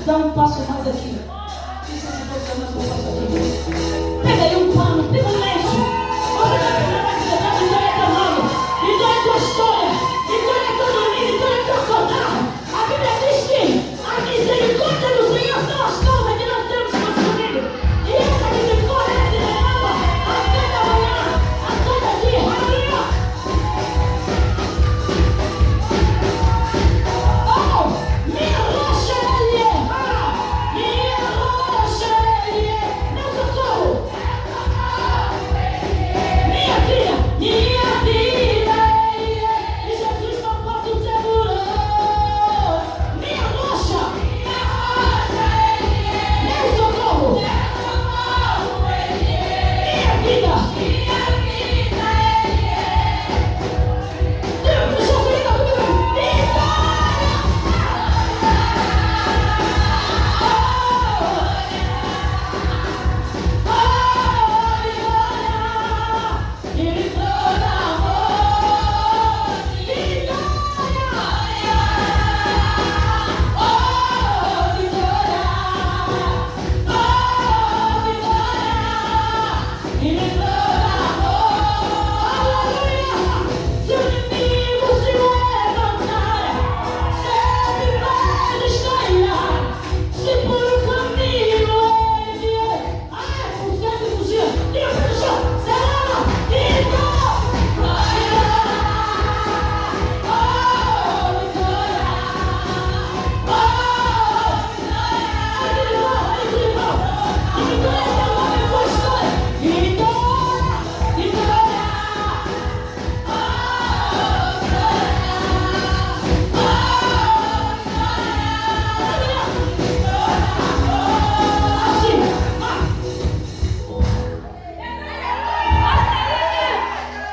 dá um passo mais aqui. Não sei se pode dar mais um passo aqui. Pega aí um pano, pega um lenço. Você vai pegar mais pedaço e olha teu nome. E olha a tua história. E olha teu domínio, e olha teu acordar. A Bíblia diz que a misericórdia do Senhor são as causas que nós temos consumido. E essa misericórdia se renova a cada manhã, a cada dia. Aleluia. Oh, minha rocha ele é. Minha rocha ele é. Meu socorro. Minha vida ele é. E Jesus não pode o segurou. Minha rocha ele é. Meu socorro. Minha vida ele é. Deus, deixa eu ver comigo.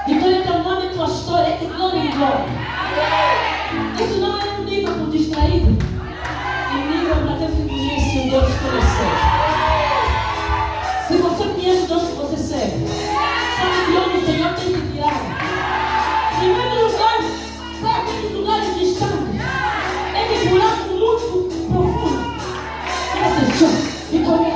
Vitória é o nome da tua história, é de glória em glória. Isso não é um nível para distraído, é um nível para ter que conhecer o Deus que você serve. Se você conhece o Deus que você serve, sabe de onde o Senhor tem que tirar. Em muitos lugares, para muitos lugares distantes, é de buraco muito profundo. E assim, Vitória.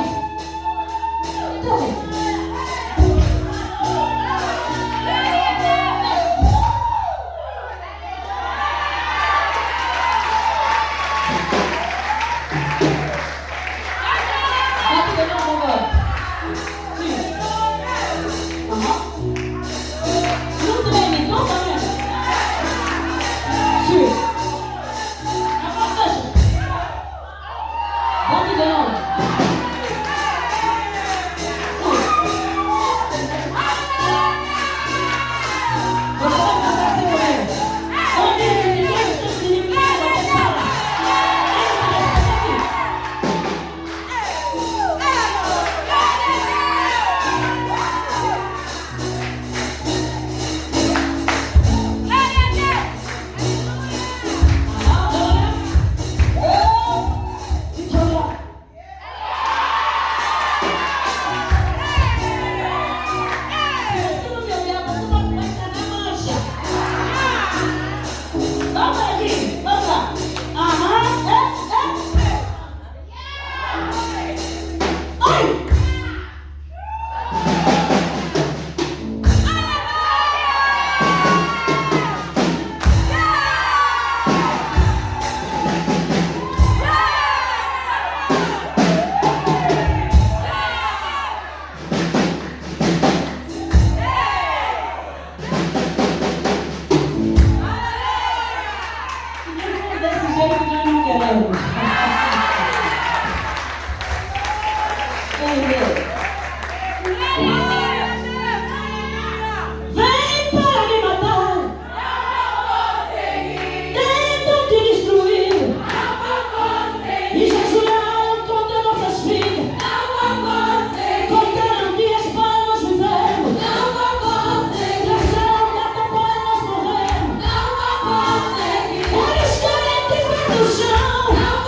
Eles querem te ver no chão.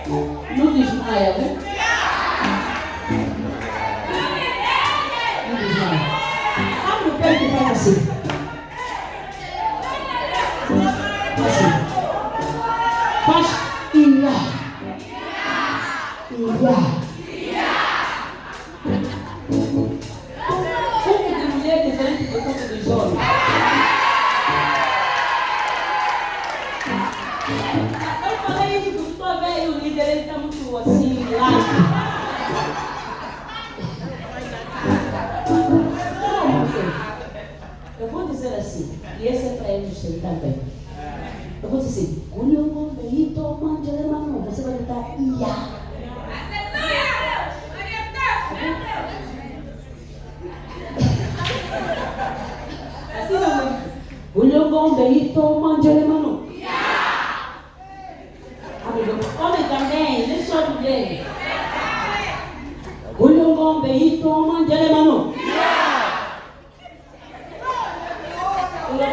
Não desmaia, né? Não desmaia. Abre o pé e faz assim. Assim. Faz ia. Corpo de mulher é diferente do corpo dos homens. Eu falei isso porque estou vendo o líder, ele está muito assim, lá. Não, eu vou dizer assim, e esse é para eles também. Eu vou dizer assim, você vai gritar ia. Assim não, homem também, nem só mulher. Eu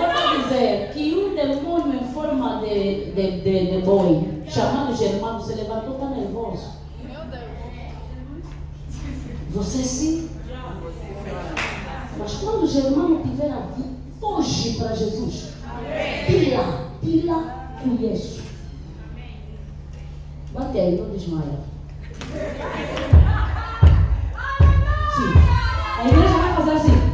vou dizer que um demônio em forma de boi, chamado Germano, se levantou, está nervoso. Você sim. Mas quando o Germano tiver a vida, foge para Jesus. Pila com isso. Bate aí, não desmaia. Sim. A igreja vai fazer assim.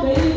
Baby.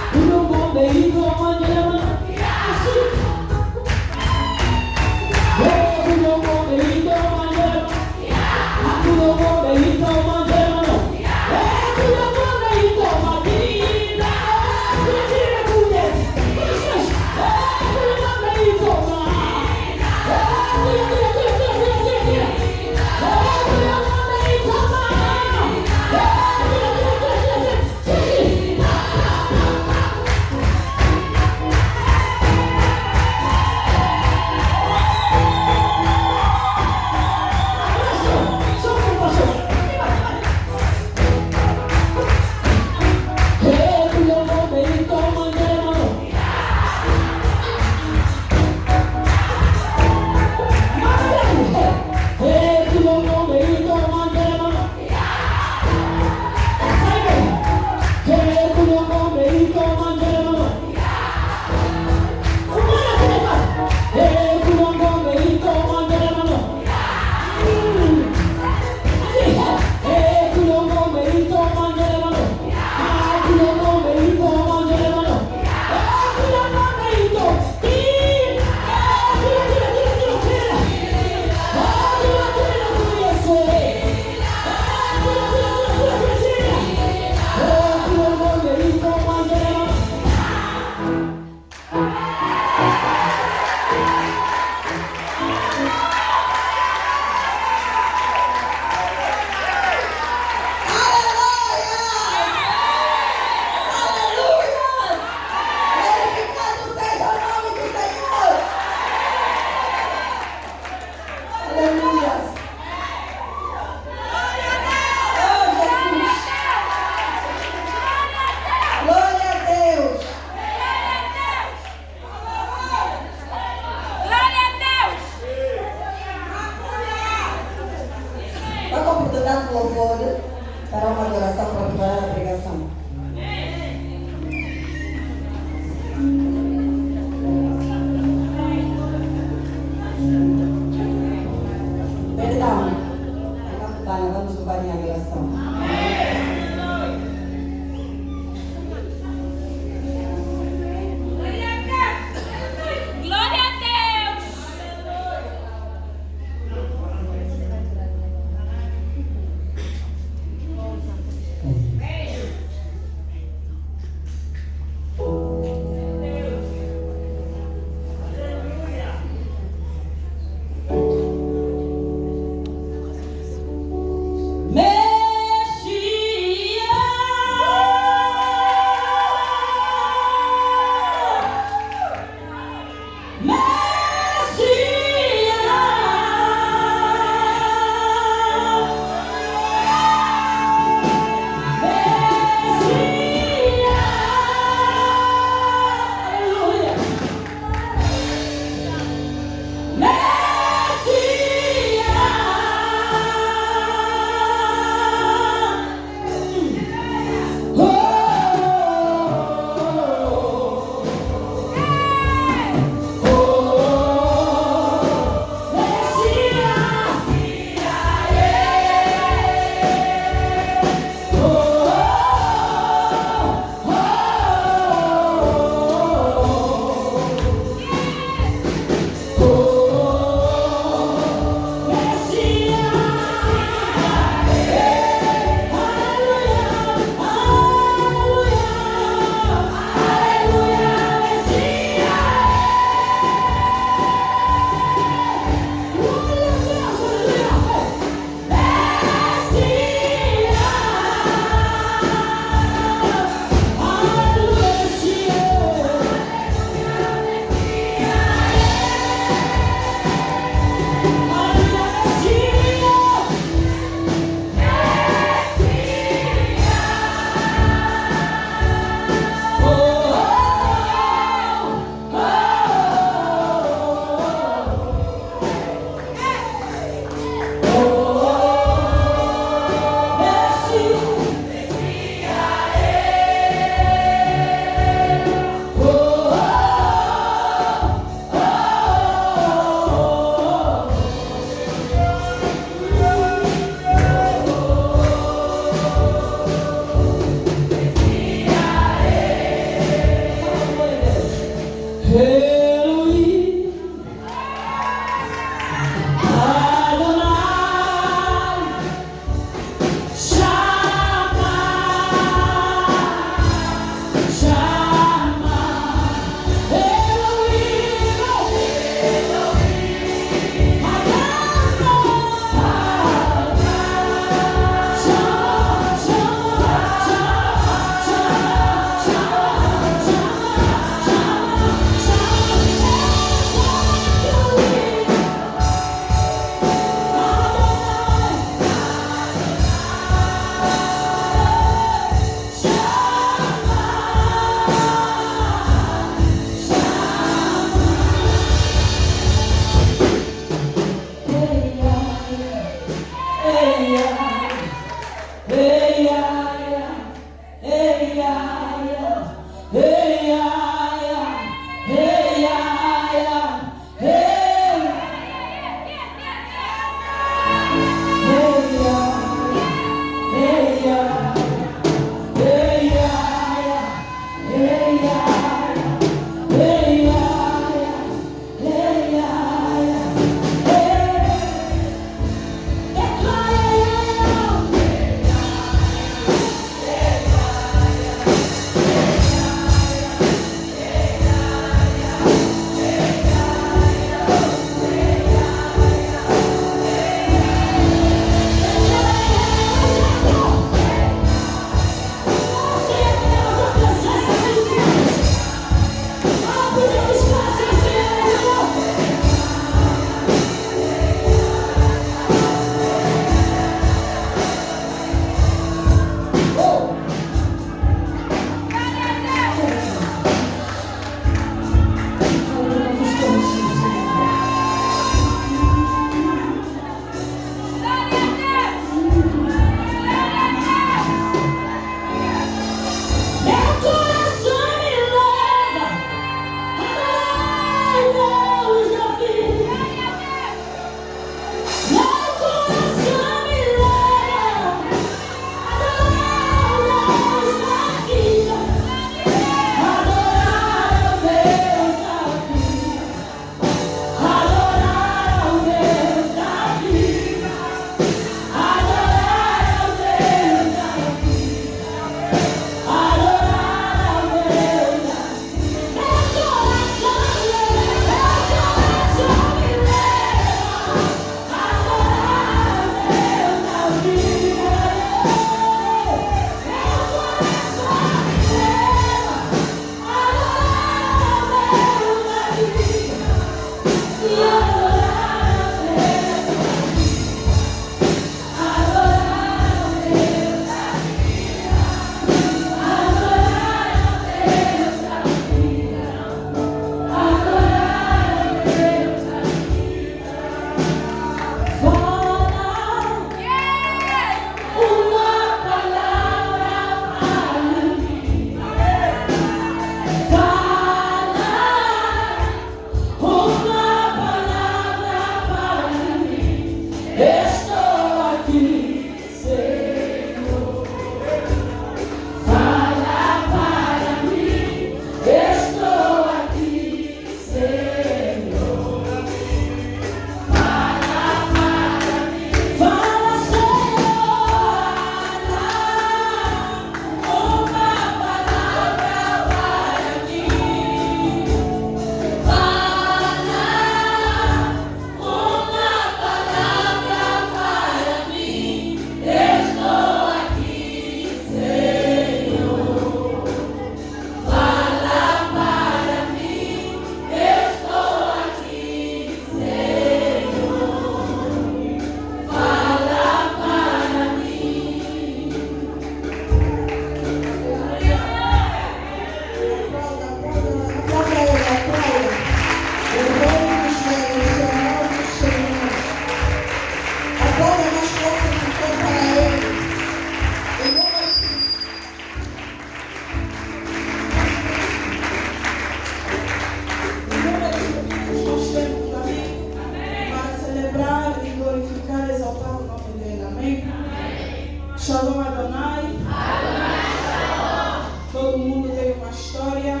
uma história. A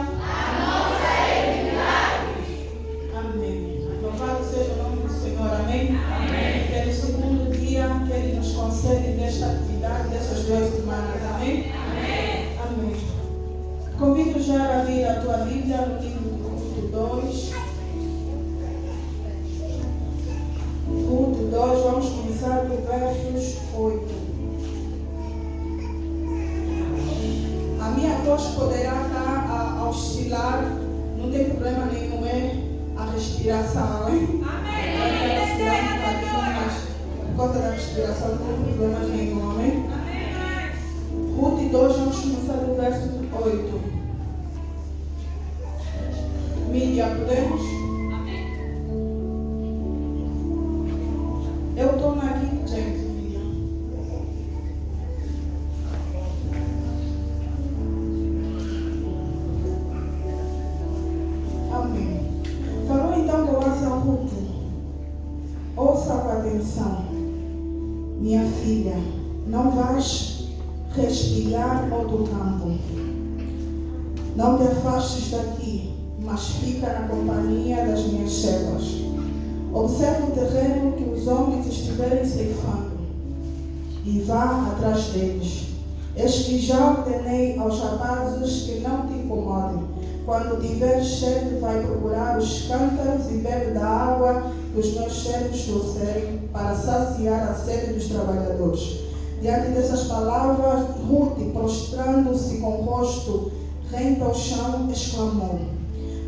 nossa é de milagres. Amém. Louvado seja o nome do Senhor. Amém. Amém. Pelo segundo dia que Ele nos concede desta atividade, dessas 2 semanas. Amém. Amém. Amém. Convido já a abrir a tua Bíblia no livro de Ruth 2. Ruth 2, vamos começar do versos 8. A minha voz poderá estar a oscilar, não tem problema nenhum, é a respiração, amém? Por causa da respiração, não tem problema nenhum, amém? Ruth 2, vamos começar do verso 8. Mídia, podemos? Eu estou na King James, mídia. Amém. Falou então Boaz a Ruth: ouça com atenção, minha filha, não vais respirar outro campo. Não te afastes daqui, mas fica na companhia das minhas servas. Observe o terreno que os homens estiverem ceifando e vá atrás deles. Eis que já ordenei aos rapazes que não te incomodem. Quando tiveres sede, vai procurar os cântaros e bebe da água que os meus servos trouxerem para saciar a sede dos trabalhadores. Diante dessas palavras, Ruth, prostrando-se com o rosto rente ao chão, exclamou: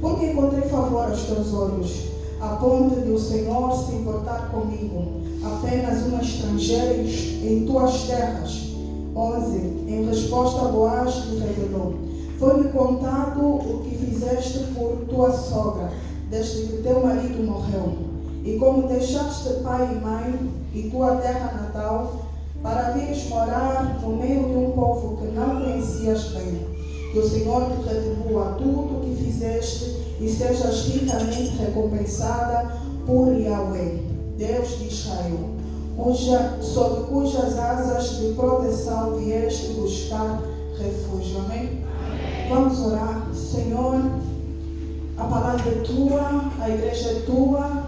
porque encontrei favor aos teus olhos, a ponto de o Senhor se importar comigo, apenas uma estrangeira em tuas terras. 11. Em resposta, Boaz lhe revelou: foi-me contado o que fizeste por tua sogra, desde que teu marido morreu, e como deixaste pai e mãe e tua terra natal, para vires morar no meio de um povo que não conhecias bem. Que o Senhor te retribua tudo o que fizeste e sejas ricamente recompensada por Yahweh, Deus de Israel, sob cujas asas de proteção vieste buscar refúgio. Amém? Amém. Vamos orar. Senhor, a palavra é tua, a igreja é tua,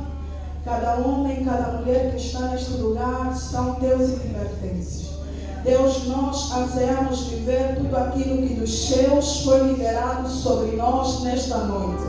cada homem, cada mulher que está neste lugar são teus e te pertences. Deus, nós ansiamos viver tudo aquilo que dos céus foi liberado sobre nós nesta noite.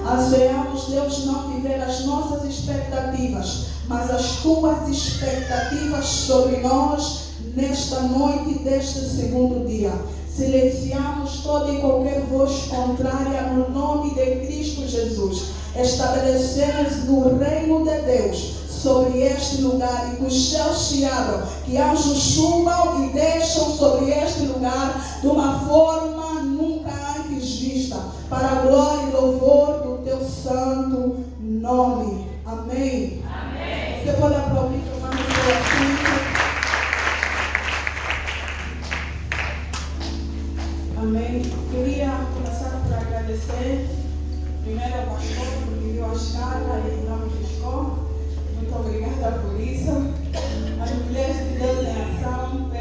Ansiamos, Deus, não viver as nossas expectativas, mas as tuas expectativas sobre nós nesta noite deste segundo dia. Silenciamos toda e qualquer voz contrária no nome de Cristo Jesus. Estabelecemos no reino de Deus sobre este lugar e que os céus se abram, que anjos subam e deixam sobre este lugar de uma forma nunca antes vista, para a glória e louvor do teu santo nome. Amém. Amém. Você pode aplaudir o nome do Senhor. Amém. Queria começar por agradecer primeiro ao pastor porque viu a escala e não me riscou. Muito obrigada por isso. As mulheres de Deus em ação,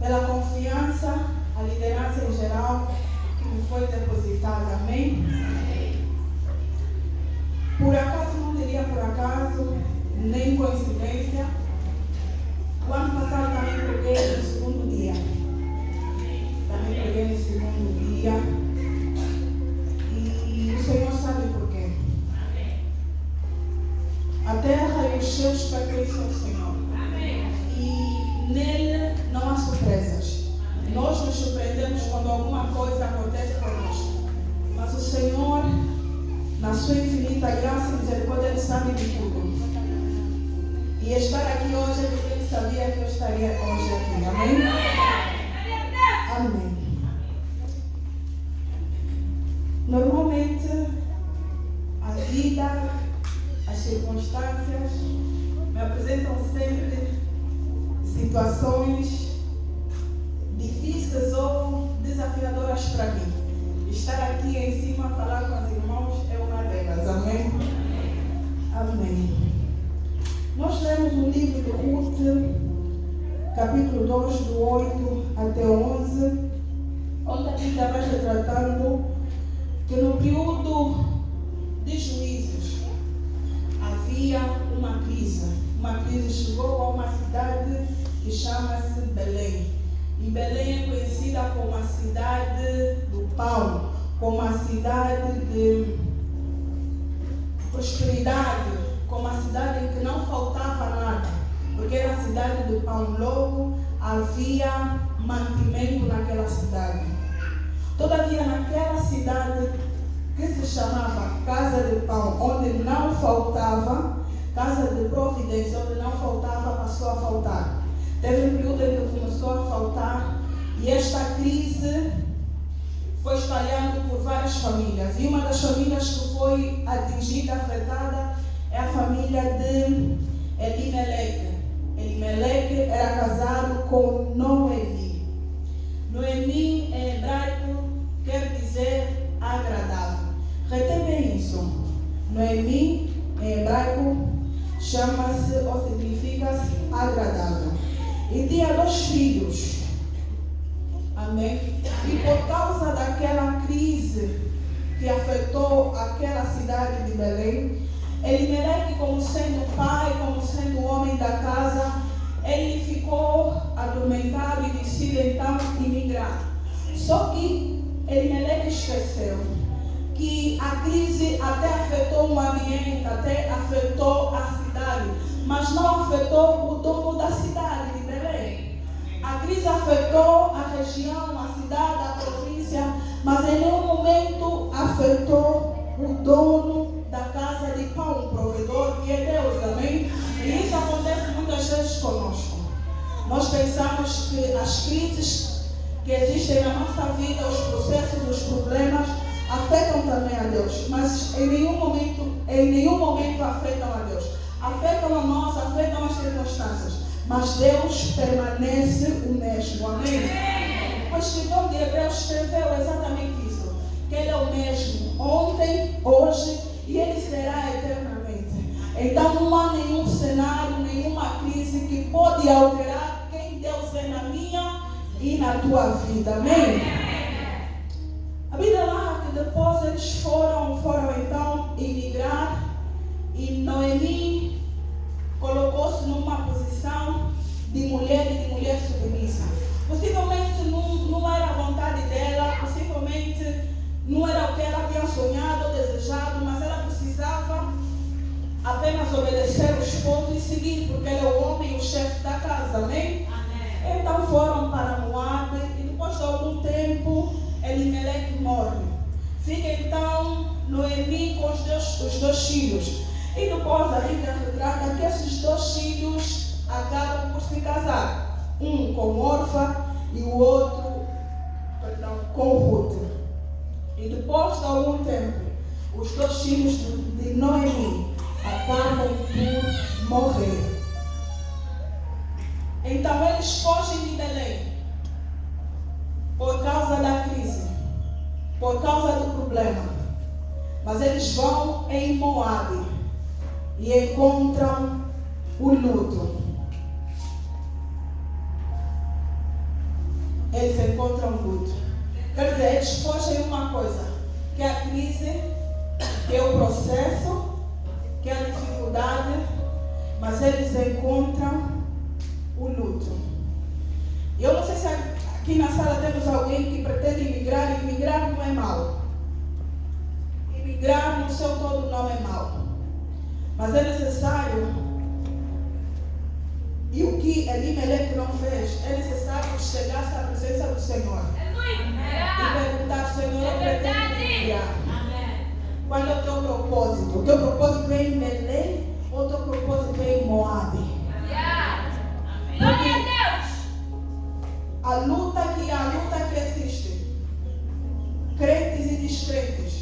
pela confiança, a liderança em geral que me foi depositada. Amém? Por acaso, não diria por acaso, nem coincidência, o ano passado também preguei no segundo dia. Também preguei no segundo dia. E o Senhor sabe por quê. A terra e os céus pertencem ao Senhor. E nele não há surpresas. Nós nos surpreendemos quando alguma coisa acontece conosco. Mas o Senhor, na sua infinita graça e misericórdia, Ele sabe de tudo. E estar aqui hoje é porque Ele sabia que eu estaria hoje aqui. Amém? Amém. Normalmente, a vida, as circunstâncias me apresentam sempre situações difíceis ou desafiadoras para mim. Estar aqui em cima, falar com os irmãos é uma delas. Amém? Amém. Nós lemos o livro de Ruth, capítulo 2, do 8 até 11. onde a Bíblia vai retratando que no período de Juízes havia uma crise. Uma crise chegou a uma cidade que chama-se Belém. E Belém é conhecida como a cidade do pão, como a cidade de prosperidade, como a cidade em que não faltava nada, porque era a cidade do pão. Logo havia mantimento naquela cidade. Todavia, naquela cidade que se chamava Casa de Pão, onde não faltava, Casa de Providência, onde não faltava, passou a faltar. Teve um período em que começou a faltar e esta crise foi espalhando por várias famílias. E uma das famílias que foi atingida, afetada, é a família de Elimeleque. Elimeleque era casado com Noemi. Noemi em hebraico quer dizer agradável. Retém bem isso. Noemi em hebraico chama-se ou significa agradável. E tinha 2 filhos. Amém? E por causa daquela crise que afetou aquela cidade de Belém, Elimeleque, como sendo pai, como sendo o homem da casa, ele ficou adormentado e decide então emigrar. Só que Elimeleque esqueceu que a crise até afetou o ambiente, até afetou a cidade, mas não afetou o dono da cidade de Belém. A crise afetou a região, a cidade, a província, mas em nenhum momento afetou o dono da casa de pão, o provedor, que é Deus, amém? E isso acontece muitas vezes conosco. Nós pensamos que as crises que existem na nossa vida, os processos, os problemas, afetam também a Deus, mas em nenhum momento afetam a Deus. Afetam a nós, afetam as circunstâncias, mas Deus permanece o mesmo, amém? O escritor de Hebreus escreveu exatamente isso, que Ele é o mesmo, ontem, hoje, e Ele será eternamente. Então não há nenhum cenário, nenhuma crise que pode alterar quem Deus é na minha e na tua vida, amém? A Bíblia narra que depois eles foram então emigrar e Noemi colocou-se numa posição de mulher e de mulher submissa. Possivelmente não era a vontade dela, possivelmente não era o que ela tinha sonhado ou desejado, mas ela precisava apenas obedecer o esposo e seguir, porque ele é o homem e o chefe da casa, amém? Amém. Então foram para Moabe e depois de algum tempo Elimeleque morre. Fica então Noemi com os dois filhos. E depois a Bíblia retrata que esses 2 filhos acabam por se casar. Um com Orfa e o outro com Ruth. E depois de algum tempo, os 2 filhos de Noemi acabam por morrer. Então eles fogem de Belém por causa da crise, por causa do problema. Mas eles vão em Moabe e encontram o luto. Eles encontram o luto. Quer dizer, eles fogem uma coisa, que é a crise, que é o processo, que é a dificuldade, mas eles encontram o luto. Eu não sei se aqui na sala temos alguém que pretende imigrar, e imigrar não é mau. Imigrar no seu todo não é mau. Mas é necessário, e o que Elimeleque não fez, é necessário que chegasse à presença do Senhor. E perguntar, Senhor, eu pretendo imigrar. Qual é o teu propósito? O teu propósito é em Belém ou o teu propósito é em Moabe? Glória a Deus! A luta que existe, crentes e descrentes,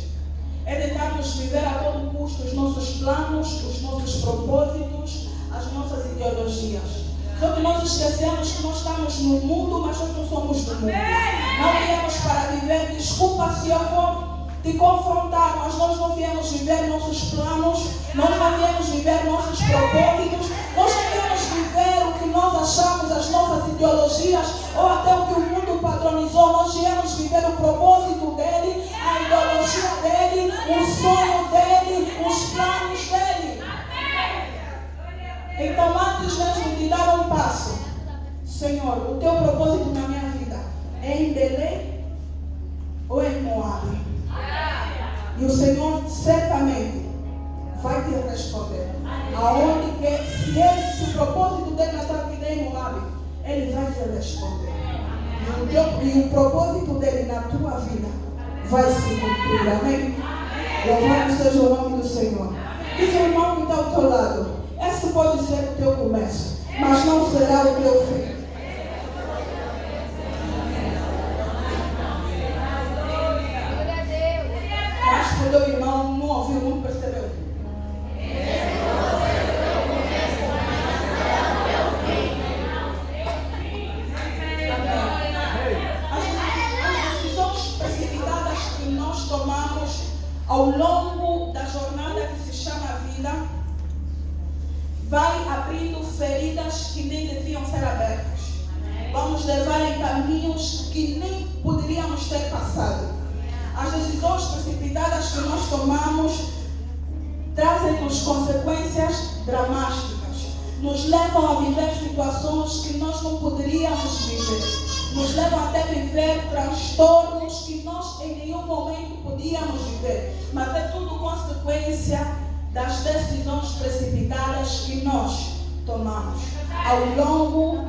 é tentarmos viver a todo custo os nossos planos, os nossos propósitos, as nossas ideologias. Só que nós esquecemos que nós estamos no mundo, mas nós não somos do mundo. Não viemos para viver, desculpa se eu vou te confrontar, mas nós não viemos viver nossos planos, nós não viemos viver nossos propósitos, nós não viemos viver o que nós achamos, as nossas ideologias, ou até o que o mundo padronizou. Nós viemos viver viver o propósito dele, a ideologia dele, o sonho dele, os planos dele. Então, antes mesmo de dar um passo, Senhor, o teu propósito na minha vida é em Belém ou em Moabe? E o Senhor certamente vai te responder. Aonde que, se o propósito dele na tua vida é em Moabe, ele vai te responder. E o propósito dele na tua vida vai se cumprir. Amém? Louvado seja o nome do Senhor. Diz o irmão que está ao teu lado: esse pode ser o teu começo, mas não será o teu fim. Mas quando o irmão não ouviu, não percebeu. As decisões precipitadas que nós tomamos ao longo da jornada que se chama vida vai abrindo feridas que nem deviam ser abertas. Vamos levar em caminhos que nem poderíamos ter passado. As decisões precipitadas que nós tomamos trazem-nos consequências dramáticas. Nos levam a viver situações que nós não poderíamos viver. Nos levam até viver transtornos que nós em nenhum momento podíamos viver. Mas é tudo consequência das decisões precipitadas que nós tomamos ao longo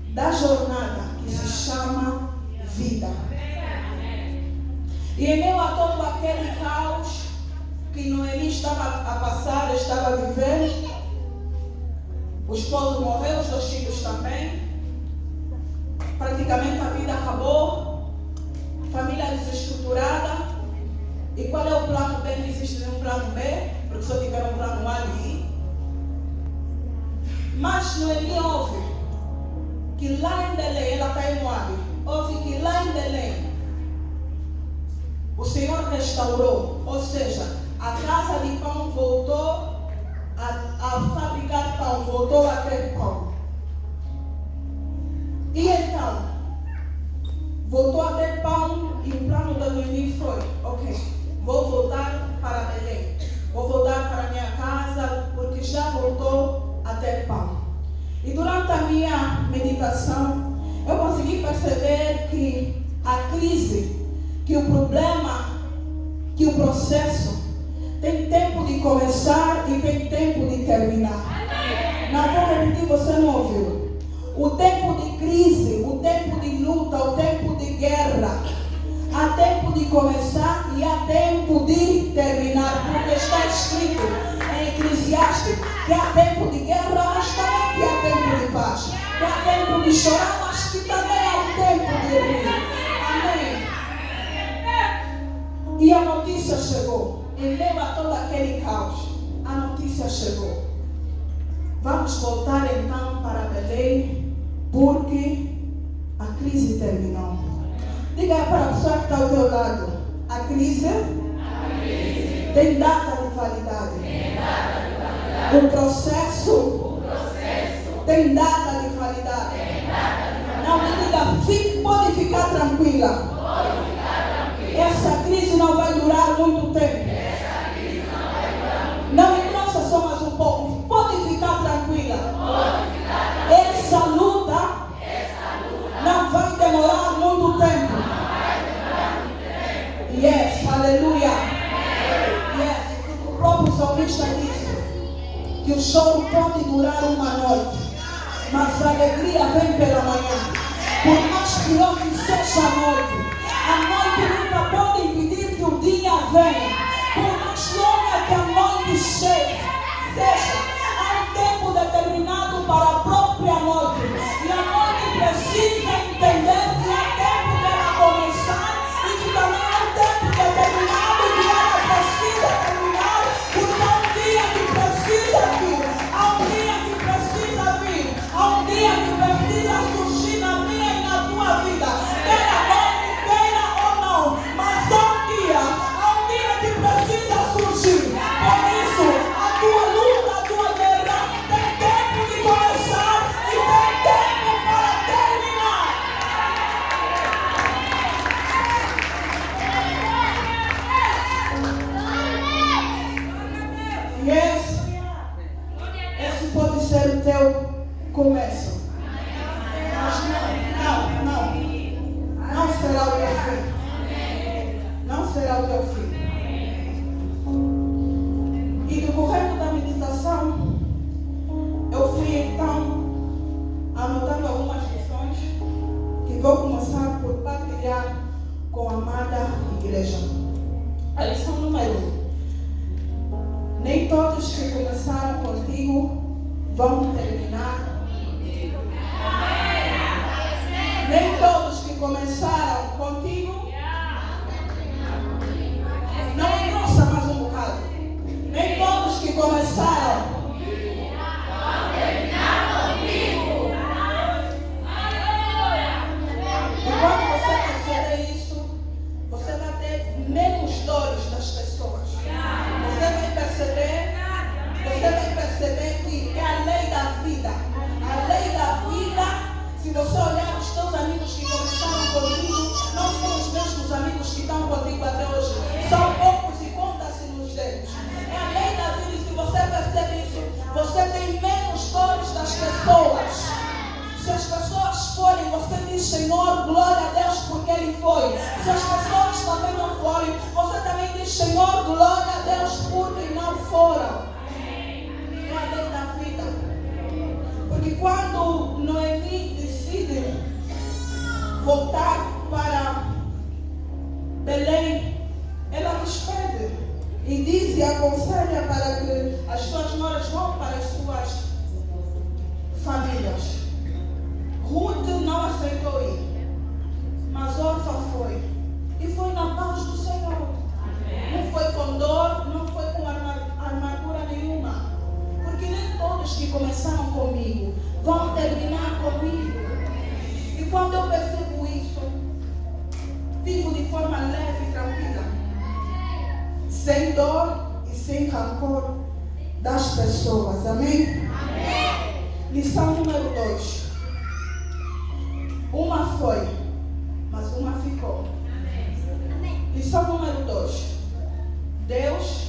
da jornada que se chama vida. E em meio a todo aquele caos que Noemi estava a passar, estava a viver, o esposo morreu, os 2 filhos também, praticamente a vida acabou, família desestruturada. E qual é o plano B? Não existe nenhum plano B, porque só tiver um plano A ali. Mas Noemi ouve que lá em Belém, ela está em Moabe, ouve que lá em Belém o Senhor restaurou, ou seja, a casa de pão voltou a fabricar pão, voltou a ter pão. E então, voltou a ter pão e o plano da Noemi foi: ok, vou voltar para Belém, vou voltar para minha casa, porque já voltou a ter pão. E durante a minha meditação, eu consegui perceber que a crise, que o problema, que o processo tem tempo de começar e tem tempo de terminar. Não vou repetir, você não ouviu. O tempo de crise, o tempo de luta, o tempo de guerra, há tempo de começar e há tempo de terminar, porque está escrito em Eclesiastes que há tempo de guerra, mas também que há tempo de paz, que há tempo de chorar, mas que também há tempo de rir. Amém. E a notícia chegou. Em meio a todo aquele caos, a notícia chegou. Vamos voltar então para Belém, porque a crise terminou. Diga para a pessoa que está ao teu lado: a crise tem data de validade. O processo tem data de validade. Não me diga, pode ficar tranquila. Essa crise não vai durar muito tempo. Não me trouxe só mais um pouco. Pode ficar tranquila. Essa luta não vai demorar muito tempo. Yes, aleluia. Yes, o próprio salmista disse que o choro pode durar uma noite, mas a alegria vem pela manhã. Por mais pior que seja a noite nunca pode impedir que o dia venha. Por mais longa que a noite seja, há um tempo determinado para a própria noite. E a noite precisa entender que há tempo dela começar e que também há um tempo determinado que ela precisa terminar. Porque há um dia que precisa vir, há um dia que precisa vir, há um dia que precisa surgir na minha e na tua vida. Quer a noite, igreja. A lição número 1. Nem todos que começaram contigo vão terminar. Nem todos que começaram contigo. Não engrossa mais um bocado. Nem todos que começaram vão terminar contigo. E quando você perceber isso, você vai ter menos dores das pessoas. Você vai perceber que é a lei da vida. A lei da vida. Se você olhar os teus amigos que começaram contigo, não são os mesmos amigos que estão contigo até hoje. São poucos e conta-se nos dedos. É a lei da vida e se você percebe isso, você tem menos dores das pessoas. Se as pessoas forem, você diz, Senhor, glória a Deus porque Ele foi. Se as pessoas também não forem, você também diz, Senhor, glória a Deus porque não foram. É a lei da vida. Porque quando Noemi decide voltar para Belém, ela nos pede e diz e aconselha para que as suas noras vão para as suas famílias. Ruth não aceitou ir, mas Orfa foi. E foi na paz do Senhor. Não foi com dor, não foi com armadura nenhuma. Porque nem todos que começaram comigo vão terminar comigo. E quando eu percebo isso, vivo de forma leve e tranquila. Sem dor e sem rancor das pessoas. Amém? Amém. Lição número 2. Uma foi, mas uma ficou. Amém. Lição número 2. Deus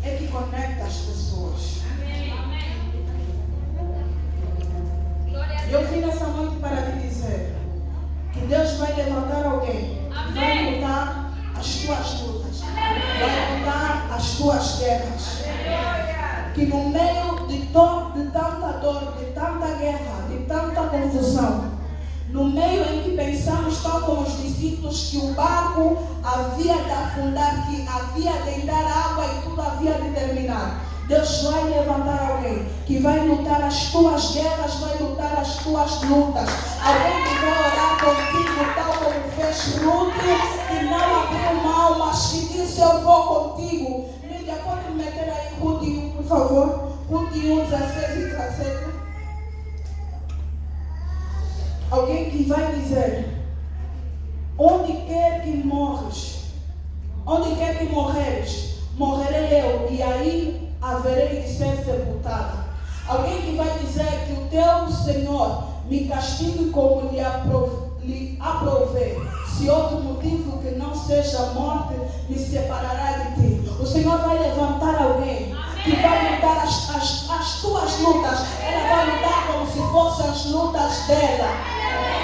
é que conecta as pessoas. Amém. Eu vim nessa noite para te dizer que Deus vai levantar alguém. Amém. Vai lutar as tuas lutas. Amém. Vai lutar as tuas guerras. Amém. Que no meio de tanta dor, de tanta guerra, de tanta confusão, no meio em que pensamos, tal como os discípulos, que o barco havia de afundar, que havia de entrar água e tudo havia de terminar, Deus vai levantar alguém que vai lutar as tuas guerras, vai lutar as tuas lutas. Alguém que vai orar contigo, tal como fez Ruth, que não abriu mão, mas que disse, eu vou contigo. Lídia, pode me meter aí Ruth 1, por favor? Ruth 1, 16 e 17. Alguém que vai dizer, onde quer que morres, onde quer que morreres, morrerei eu, e aí haverei de ser sepultada. Alguém que vai dizer que o teu Senhor me castigue como lhe aprovei, se outro motivo que não seja a morte me separará de ti. O Senhor vai levantar alguém que vai lutar as tuas lutas. Ela vai lutar como se fossem as lutas dela.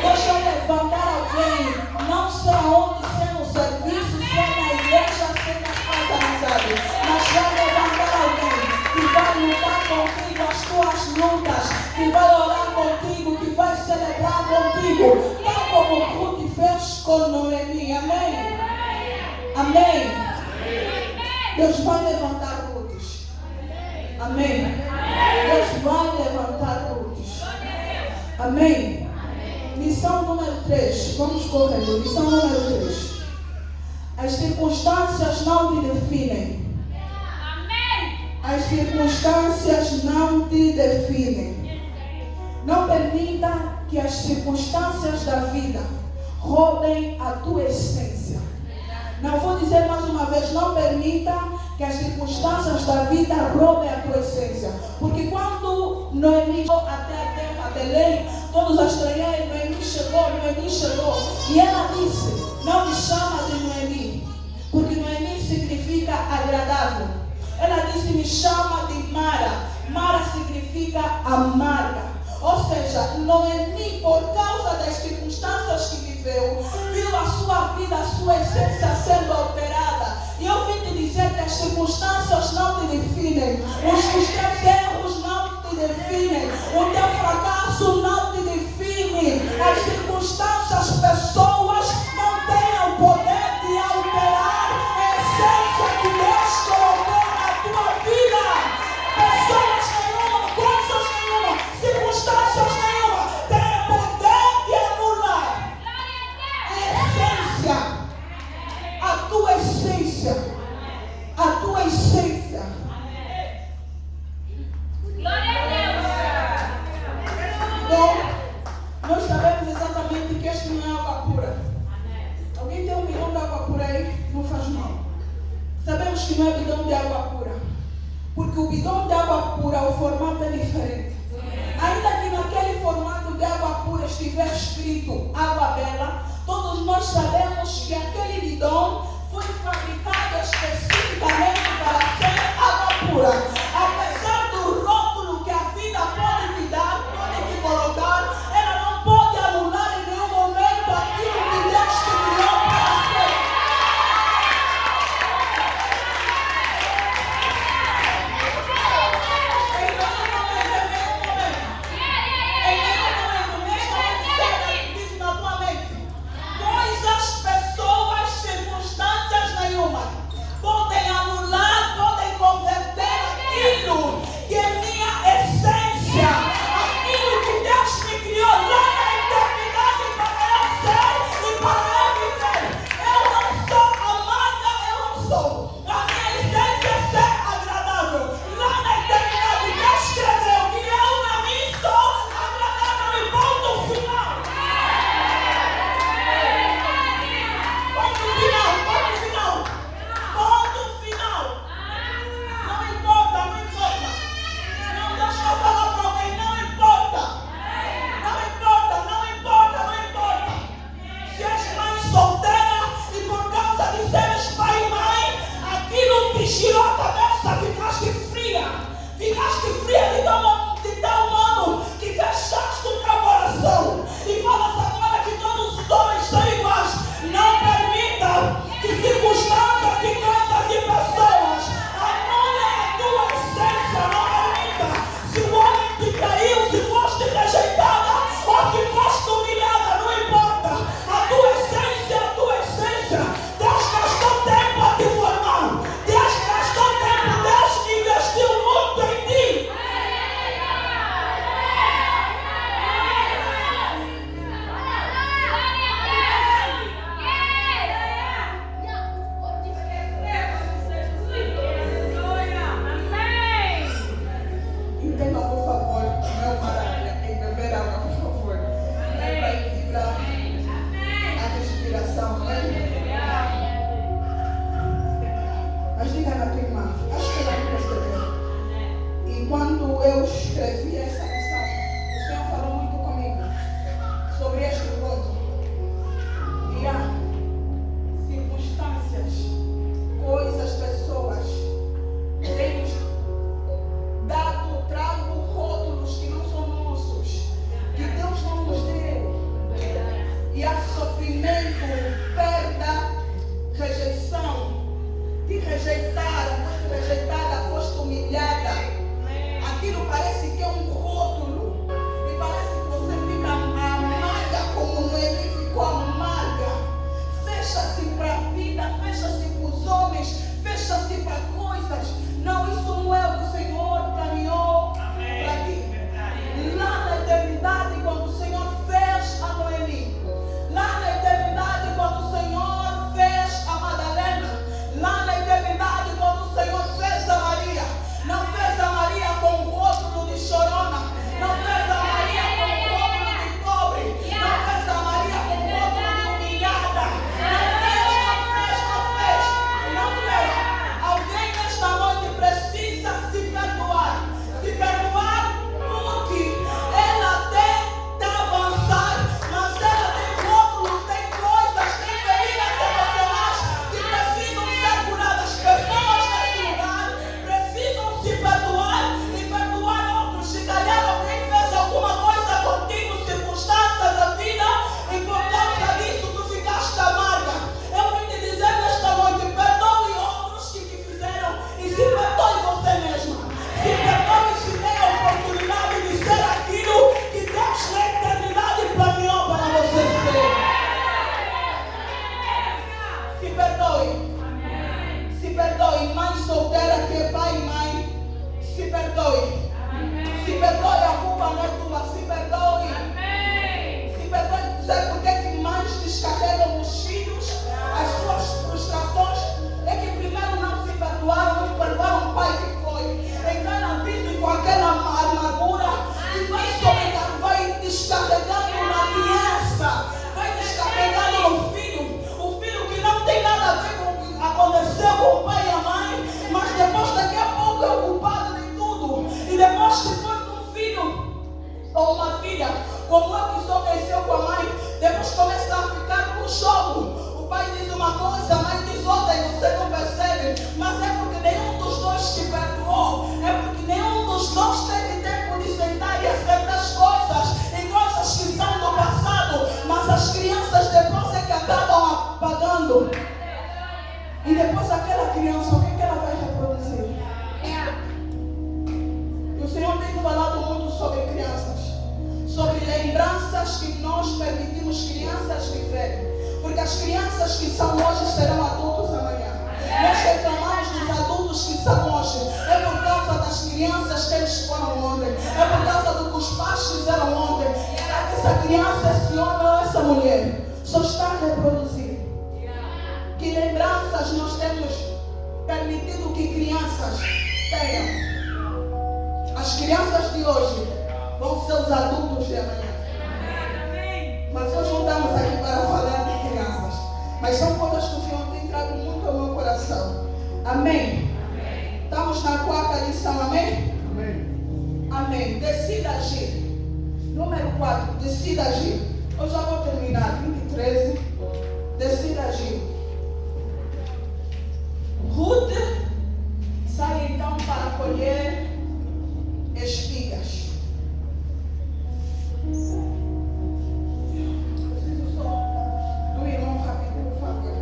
Deus vai levantar alguém, não sei aonde, se é no serviço, se é na igreja, se é na casa, amizade, mas vai levantar alguém que vai lutar contigo as tuas lutas, que vai orar contigo, que vai celebrar contigo, tal como Ruth fez com Noemi. Amém? Amém? Deus vai levantar Ruths. Amém? Deus vai levantar Ruths. Amém? Lição número 3. Vamos correndo. Lição número 3. As circunstâncias não te definem. As circunstâncias não te definem. Não permita que as circunstâncias da vida roubem a tua essência. Não vou dizer mais uma vez, não permita que as circunstâncias da vida roubem a tua essência. Porque quando Noemi chegou até a terra Belém, todos a estranharam, Noemi chegou. E ela disse, não me chama de Noemi, porque Noemi significa agradável. Ela disse, me chama de Mara. Mara significa amarga. Ou seja, Noemi, por causa das circunstâncias que viveu, viu a sua vida, a sua essência sendo alterada. E eu vim te dizer que as circunstâncias não te definem. Os teus erros não te definem. O teu fracasso não te define. As circunstâncias, as pessoas não têm o poder de alterar essência. A tua essência. Bom, nós sabemos exatamente que este não é água pura. Alguém tem um bidão de água pura aí? Não faz mal. Sabemos que não é bidão de água pura. Porque o bidão de água pura, o formato é diferente. Ainda que naquele formato de água pura estiver escrito água bela, todos nós sabemos que aquele bidão foi fabricado especificamente para ser água pura. Apesar do rótulo que a vida pode te dar, pode te colocar, ela não pode anular em nenhum momento aquilo que Deus te criou para ser. Podem anular, podem converter aquilo que é minha essência, aquilo que Deus me criou lá na eternidade para eu ser e para eu viver. Eu não sou amada, eu não sou. A minha essência é ser agradável. Lá na eternidade Deus escreveu que eu na mim sou agradável e ponto final. Ponto final, ponto final. Ponto final. Não importa, não importa. Não deixa eu falar para alguém, não importa. Não importa, não importa, não importa. Se és mãe solteira e por causa de seres pai e mãe, aquilo te girou a cabeça, ficaste fria. Ficaste fria de tal modo que fechaste o teu coração. E falas agora que todos os homens são iguais. Não permita que circunstâncias, que coisas e pessoas anulem a tua essência. Não permita. Se o homem te traiu, se foste rejeitada ou se foste humilhada, não importa. A tua essência, a tua essência. Deus gastou tempo a te formar. Deus gastou tempo, Deus investiu muito em ti. Entenda, por favor, meu maravilha, em beber água, por favor. Para equilibrar a respiração, né? Mas diga na tua irmã, acho que ela vai perceber. E quando eu escrevi essa mensagem, o Senhor falou muito comigo sobre este ponto. E há circunstâncias, coisas, pessoas que têm nos dado, trago rótulos que não são nossos, que Deus não nos deu. E há sofrimento, perda, rejeição. Te rejeitaram, foste rejeitada, foste humilhada. Aquilo parece que é um rótulo. E parece que você fica amarga como ele ficou amarga. Fecha-se para a vida, fecha-se para os homens, fecha-se para coisas. Não, isso não é o que o Senhor planeou para ti. Lá na eternidade, quando o Senhor fez a Noemi, lá na eternidade, quando o Senhor fez a Madalena, lá na eternidade, quando o Senhor fez a Maria, não fez a Maria com rótulo de chorona, não fez a Maria com rótulo de pobre, não fez a Maria com rótulo de humilhada. Não fez. Alguém nesta noite precisa se perdoar. Se perdoar porque ela tenta avançar, mas ela tem rótulos, tem coisas, tem feridas emocionais que precisam ser curadas. Pessoas neste lugar precisam se perdoar e perdoar outros. Se calhar alguém fez alguma coisa contigo, circunstâncias da vida, e por causa disso tu ficaste amarga. Eu vim te dizer nesta noite, perdoe outros que te fizeram e se perdoe você mesma. Se perdoe e se dê a oportunidade de ser aquilo que Deus na eternidade planeou para você ser. Se perdoe. Se perdoe, mãe solteira que é pai e mãe. Se perdoe. Se perdoe, a culpa não é tua. Se perdoe. Se perdoe. Sabe por que mães descarregam os filhos as suas frustrações? É que É por causa do que os pais fizeram ontem. Será que essa criança, esse homem ou essa mulher só está a reproduzir? Que lembranças nós temos permitido que crianças tenham? As crianças de hoje vão ser os adultos de amanhã. Mas hoje não estamos aqui para falar de crianças. Mas são coisas que o Senhor tem trago muito ao meu coração. Amém? Estamos na quarta lição, amém? Amém. Decida agir. Número 4, decida agir. Eu já vou terminar. 13. Decida agir. Ruth sai então para colher espigas. Preciso só do irmão rápido, por favor.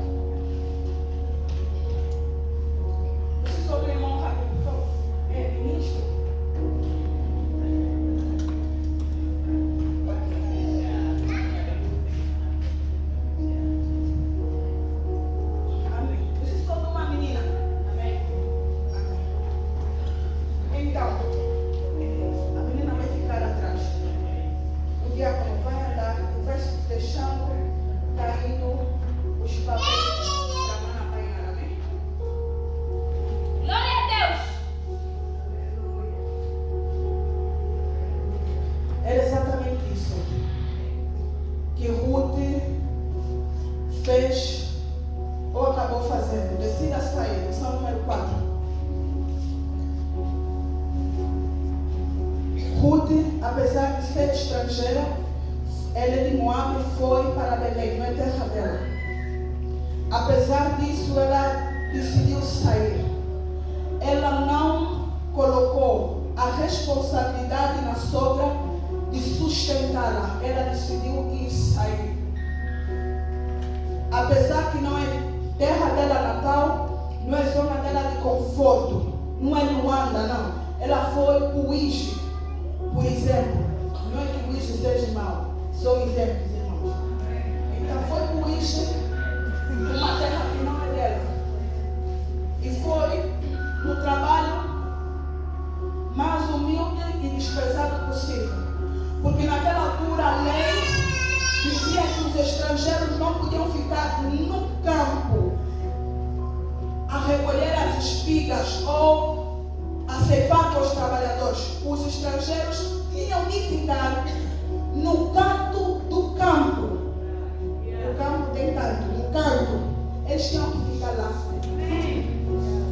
Preciso só do irmão rápido, por favor. Ministro. Fez ou acabou fazendo. Decida sair. Lição número 4. Ruth, apesar de ser estrangeira, ela é de Moab e foi para Belém, não é terra dela. Apesar disso, ela decidiu sair. Ela não colocou a responsabilidade na sogra de sustentá-la. Ela decidiu ir sair. Apesar que não é terra dela natal, não é zona dela de conforto, não é Luanda, não. Ela foi para o Uíge, por exemplo. Não é que o Uíge seja mau, são exemplos, irmãos. Então foi para o Uíge, uma terra que não é dela. E foi no trabalho mais humilde e desprezado possível. Porque naquela altura a lei dizia que os estrangeiros não podiam ficar no campo a recolher as espigas ou a ceifar com os trabalhadores. Os estrangeiros tinham que ficar no canto do campo. O campo tem canto. No canto, eles tinham que ficar lá.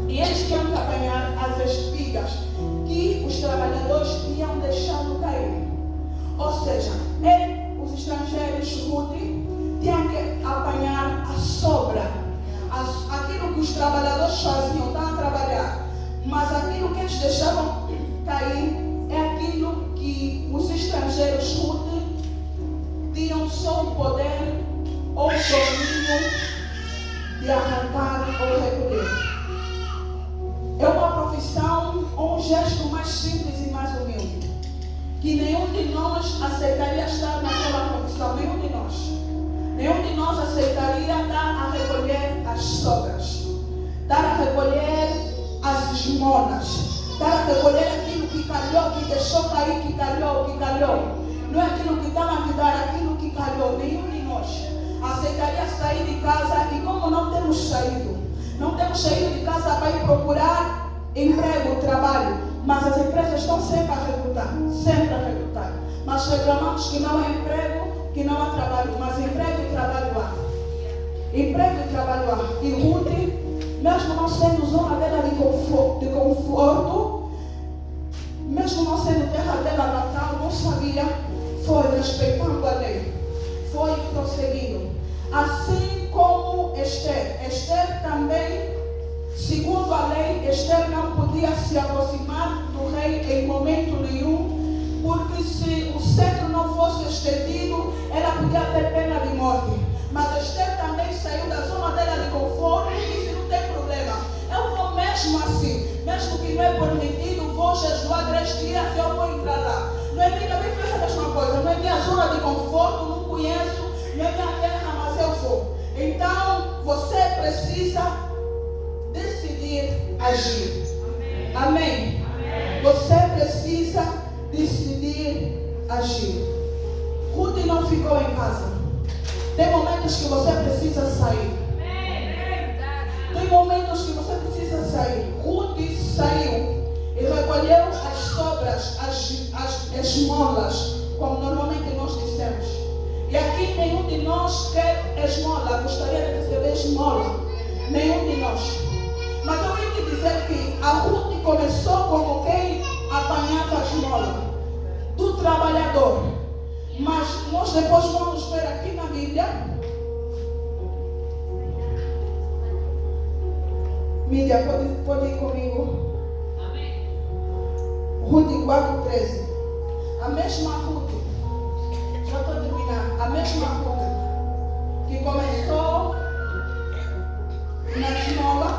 E eles tinham que apanhar as espigas que os trabalhadores iam deixando cair. Ou seja, os estrangeiros, Ruth, tinham que apanhar a sobra. Aquilo que os trabalhadores faziam, estavam a trabalhar. Mas aquilo que eles deixavam cair é aquilo que os estrangeiros, Ruth, tinham só o poder ou o domínio de arrancar ou recolher. É uma profissão ou um gesto mais simples e mais humilde, que nenhum de nós aceitaria estar naquela condição. Nenhum de nós aceitaria estar a recolher as sobras, estar a recolher as esmolas, estar a recolher aquilo que calhou, que deixou cair, que calhou. Não é aquilo que estava a te dar, aquilo que calhou. Nenhum de nós aceitaria sair de casa. E como não temos saído de casa para ir procurar emprego, trabalho, mas as empresas estão sempre a recrutar. Mas reclamamos que não há emprego, que não há trabalho, mas emprego e trabalho há. E Ruth, mesmo não sendo zona dela de conforto, mesmo não sendo terra dela natal, não sabia, foi respeitando a lei, foi prosseguindo. Assim como Esther também, segundo a lei, Esther não podia se aproximar do rei em momento nenhum, porque se o cetro não fosse estendido, ela podia ter pena de morte. Mas Esther também saiu da zona dela de conforto e disse: não tem problema, eu vou mesmo assim, mesmo que não é permitido, vou jejuar 3 dias e eu vou entrar lá. Não é minha, também fez a mesma coisa, não é minha zona de conforto, não conheço, não é minha terra, mas eu vou. Então, você precisa decidir agir. Amém. Você precisa decidir ficou em casa. Tem momentos que você precisa sair. Tem momentos que você precisa sair. Ruth saiu e recolheu as sobras, as esmolas, como normalmente nós dissemos. E aqui nenhum de nós quer esmola, gostaria de receber esmola. Nenhum de nós. Mas eu vim te dizer que a Ruth começou como quem apanhava a esmola do trabalhador. Mas nós depois vamos ver aqui na Bíblia. Mídia, pode ir comigo? Amém. Ruth 4:13. A mesma Ruth, já estou terminando, a mesma Ruth que começou na esmola,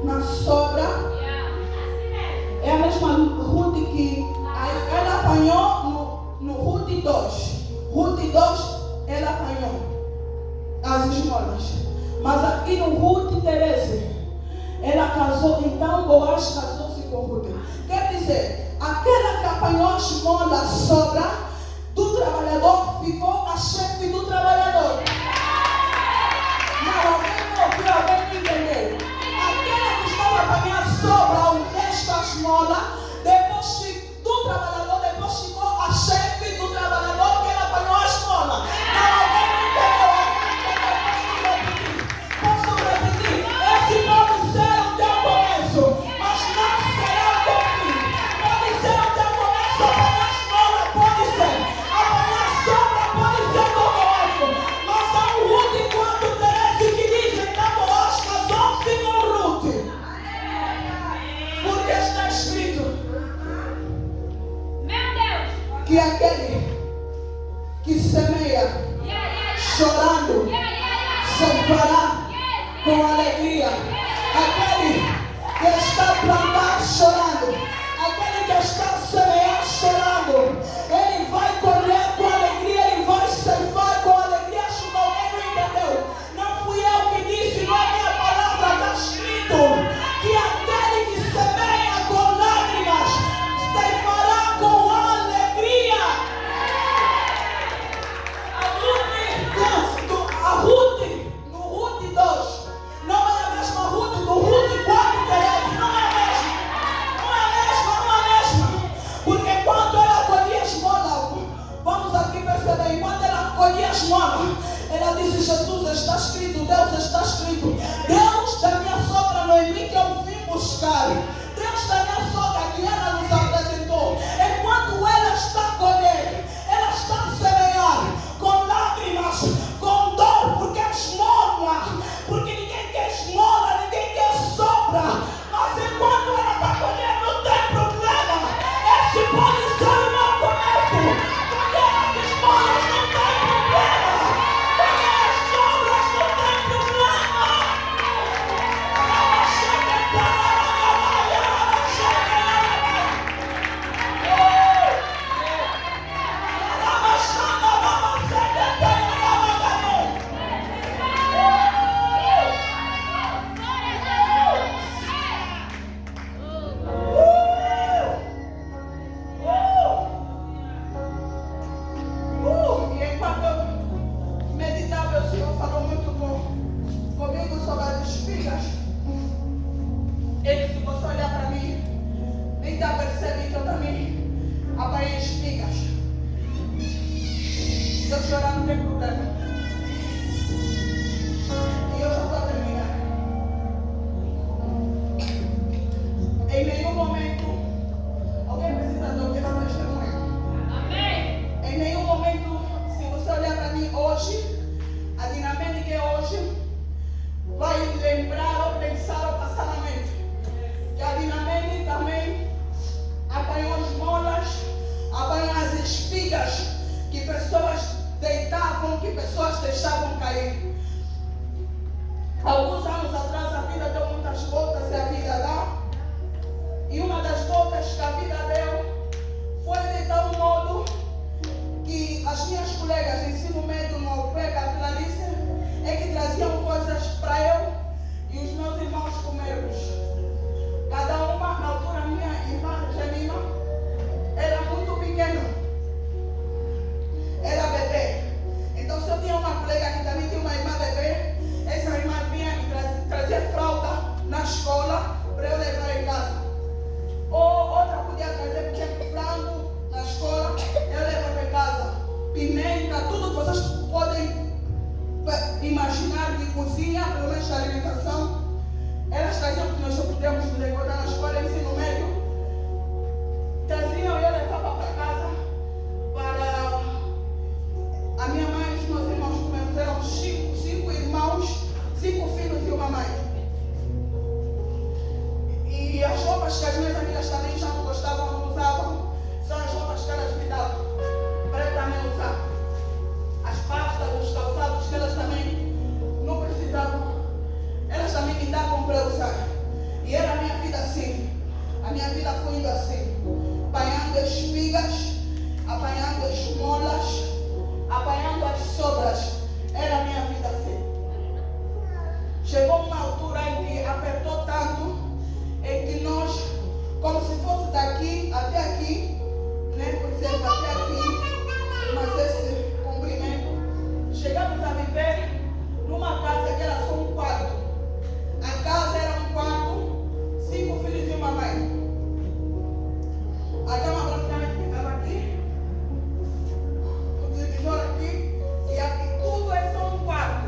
na sobra, é a mesma Ruth que ela apanhou no Ruth 2. Ruth 2, ela apanhou as esmolas. Mas aqui no Ruth 13, ela casou, então Boaz casou-se com Ruth. Quer dizer, aquela que apanhou a esmola, a sobra do trabalhador, ficou a chefe do trabalhador. Não, alguém não ouviu, alguém não entendeu. Aquela que estava apanhando a sobra, o resto da esmola, depois do trabalhador, depois ficou a chefe do trabalhador que ela apanhou a esmola. Não, alguém não entendeu, posso repetir. Esse pode ser o teu começo, mas não será o teu fim. Pode ser o teu começo, apanhar a esmola, pode ser. Apanhar a sobra, pode ser do começo. Mas há um Ruth 4:13 que diz, então Boaz casou-se com Ruth. Porque está escrito que aquele que semeia chorando ceifará com alegria. Aquele que está plantando chorando, aquele que está semeando chorando, ele vai colher com alegria, ele vai ceifar com alegria. Acho que alguém não entendeu. Não fui eu que disse, não é minha palavra, está escrito que aquele que semeia com lágrimas ceifará com alegria. A Ruth, no Ruth 2, não é a mesma Ruth do Ruth 4:13, não é a mesma. Não é a mesma. Porque quando ela colhia a esmola, vamos aqui perceber, quando ela colhia a esmola, ela disse, Jesus, está escrito, Deus está escrito. Deus da minha sogra Noemi que eu vim buscar. Deus da minha sogra que ela nos apresentou. Enquanto ela está a colher, ela está a semear com lágrimas, com dor, porque é esmola. Porque ninguém quer esmola, ninguém quer sobra. Mas enquanto ela está colhendo, não tem problema. Esse pode ser o meu começo. Porque as esmolas não tem problema. Porque as sobras não tem problema. Ela chega para e enquanto eu meditava, o Senhor falou muito comigo sobre as espigas. Ele, se você olhar para mim, nem está percebendo que eu também apanhei espigas. Se eu chorar, não tem problema. E eu já estou terminando. Em nenhum momento, alguém precisa de ouvir essa testemunha. Amém. Em nenhum momento, se você olhar para mim hoje, a dinâmica que é hoje, vai lembrar ou pensar ou passar na mente. Que a dinâmica também apanhou as molas, apanhou as espigas que pessoas deitavam, que pessoas deixavam cair. Alguns anos atrás a vida deu muitas voltas e a vida dá. E uma das voltas que a vida deu foi de tal modo que as minhas colegas de ensino médio no Alpega, a Clarice, é que traziam coisas para eu e os meus irmãos comermos. Cada uma, na altura, minha irmã Gemima era muito pequena, era bebê. roupas que as minhas amigas também já não gostavam, não usavam, são as roupas que elas me davam para eu também usar. As pastas, os calçados que elas também não precisavam, elas também me davam para usar. E era a minha vida assim. A minha vida foi indo assim, apanhando as espigas, apanhando as molas, apanhando as sobras. Era a minha vida assim. Chegou uma altura em que apertou tanto, em que nós, como se fosse daqui até aqui, né? Por exemplo, até aqui, mas esse comprimento, chegamos a viver numa casa que era só um quarto. A casa era um quarto, 5 filhos e uma mãe. A cama praticamente ficava aqui, o televisor aqui, e aqui tudo é só um quarto.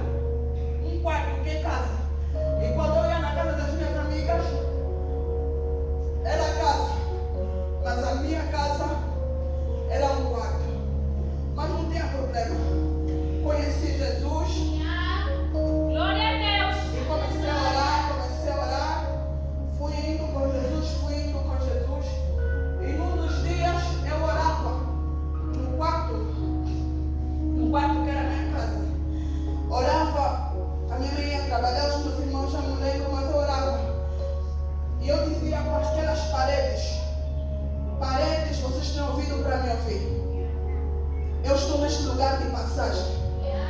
Um quarto que é casa. E quando eu ia na casa das minhas amigas, era casa. Mas a minha casa era um quarto. Mas não tinha problema. Conheci Jesus. Glória a Deus. E comecei a orar. Fui indo com Jesus. E num dos dias eu orava no quarto que era a minha casa. Orava, a minha mãe ia trabalhar, os meus irmãos já não lembro, mas eu orava. E eu dizia com aquelas paredes, vocês têm ouvido para me ouvir. Eu estou neste lugar de passagem.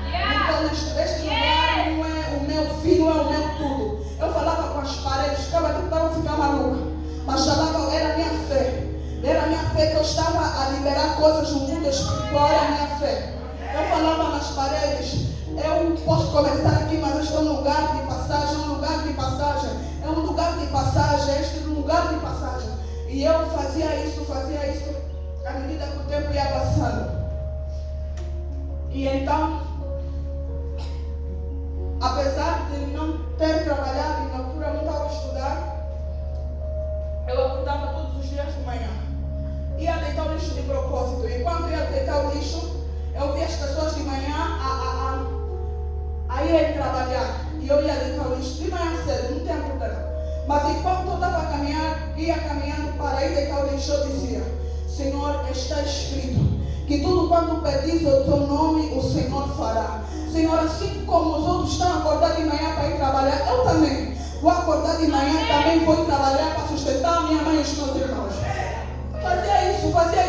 Então este lugar não é o meu fim, não é o meu tudo. Eu falava com as paredes, ficava que estava a ficar maluca. Mas falava, era a minha fé. Era a minha fé que eu estava a liberar coisas no mundo espiritual, era a minha fé. Eu falava nas paredes, eu posso começar aqui, mas este é um lugar de passagem, é um lugar de passagem. É um lugar de passagem, este é um lugar de passagem. E eu fazia isso, à medida que o tempo ia passando. E então, apesar de não ter trabalhado, e na altura não estava a estudar, eu acordava todos os dias de manhã. Ia deitar o lixo de propósito. E quando ia deitar o lixo, eu via as pessoas de manhã a irem trabalhar. E eu ia deitar o lixo de manhã cedo, não tinha problema. Mas enquanto eu estava a caminhar, ia caminhando para ir deitar o lixo, eu dizia: Senhor, está escrito que tudo quanto pedis o teu nome, o Senhor fará. Senhor, assim como os outros estão a acordar de manhã para ir trabalhar, eu também vou acordar de manhã, também vou trabalhar para sustentar a minha mãe e os meus irmãos. Fazia